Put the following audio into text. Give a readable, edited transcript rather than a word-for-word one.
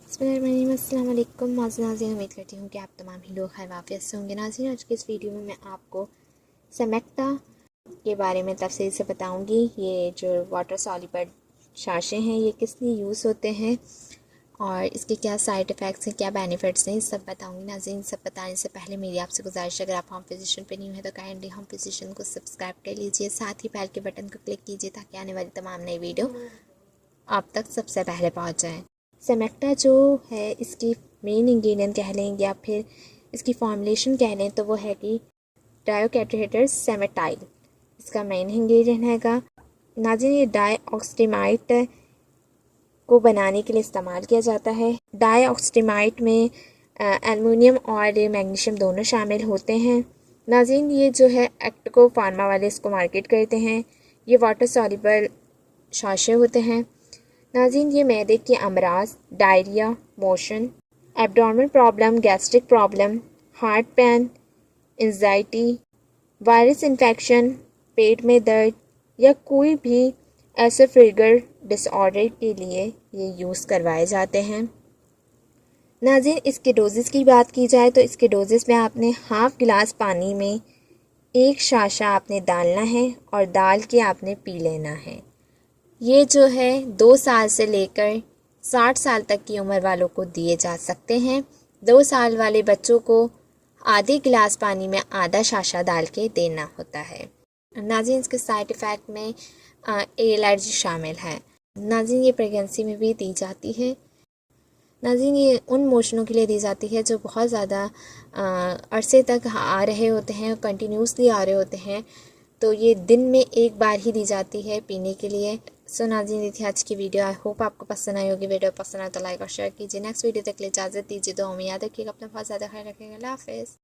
अस्सलाम वालेकुम नाज़रीन, उम्मीद करती हूँ कि आप तमाम ही लोग खैर वाफ़ियत से होंगे। नाज़रीन, आज के इस वीडियो में मैं आपको सेमेक्टा के बारे में तफसील से बताऊँगी। ये जो वाटर सॉल्युबल शाशें हैं ये किस लिए यूज़ होते हैं और इसके क्या साइड इफ़ेक्ट्स हैं, क्या बेनिफिट्स हैं, सब बताऊँगी। नाज़रीन, सब बताने से पहले मेरी आपसे गुजारिश, अगर आप होम फिजिशियन पे न्यू है तो काइंडली होम फिजिशियन को सब्सक्राइब कर लीजिए, साथ ही बेल के बटन को क्लिक कीजिए ताकि आने वाली तमाम नई वीडियो आप तक सबसे पहले पहुँच जाएँ। सेमेक्टा जो है इसकी मेन इंग्रेडिएंट कह लें या फिर इसकी फॉर्मुलेशन कह लें तो वो है कि डायोकेटेटर सेमेटाइल इसका मेन इंग्रेडिएंट हैगा। नाज़रीन, ये डाईऑक्सीटामाइड को बनाने के लिए इस्तेमाल किया जाता है। डाईऑक्सीटामाइड में एल्युमिनियम और मैग्नीशियम दोनों शामिल होते हैं। नाज़रीन, ये जो है एक्टको फार्मा वाले इसको मार्केट करते हैं। ये वाटर सॉल्युबल शाशे होते हैं। नाज़रीन, ये मैदे के अमराज, diarrhoea, motion, abdominal problem, gastric problem, heart pain, anxiety, virus infection, पेट में दर्द या कोई भी ऐसे फिगर डिसऑर्डर के लिए ये यूज़ करवाए जाते हैं। नाज़रीन, इसके डोजेस की बात की जाए तो इसके डोजेस में आपने हाफ़ गिलास पानी में एक शाशा आपने डालना है और डाल के आपने पी लेना है। ये जो है 2 साल से लेकर 60 साल तक की उम्र वालों को दिए जा सकते हैं। 2 साल वाले बच्चों को आधे गिलास पानी में आधा शाशा डाल के देना होता है। नाज़रीन, इसके साइड इफ़ेक्ट में एलर्जी शामिल है। नाज़रीन, ये प्रेगनेंसी में भी दी जाती है। नाज़रीन, ये उन मोशनों के लिए दी जाती है जो बहुत ज़्यादा अरसे तक आ रहे होते हैं, कंटिन्यूसली आ रहे होते हैं, तो ये दिन में एक बार ही दी जाती है पीने के लिए। सो नाज़रीन, ये थी आज की वीडियो। आई होप आपको पसंद आई होगी। वीडियो पसंद आए तो लाइक और शेयर कीजिए। नेक्स्ट वीडियो तक के लिए इजाज़त दीजिए। दुआ में याद रखिएगा, अपना बहुत ज़्यादा ख्याल रखिएगा। अल्लाह हाफ़िज़।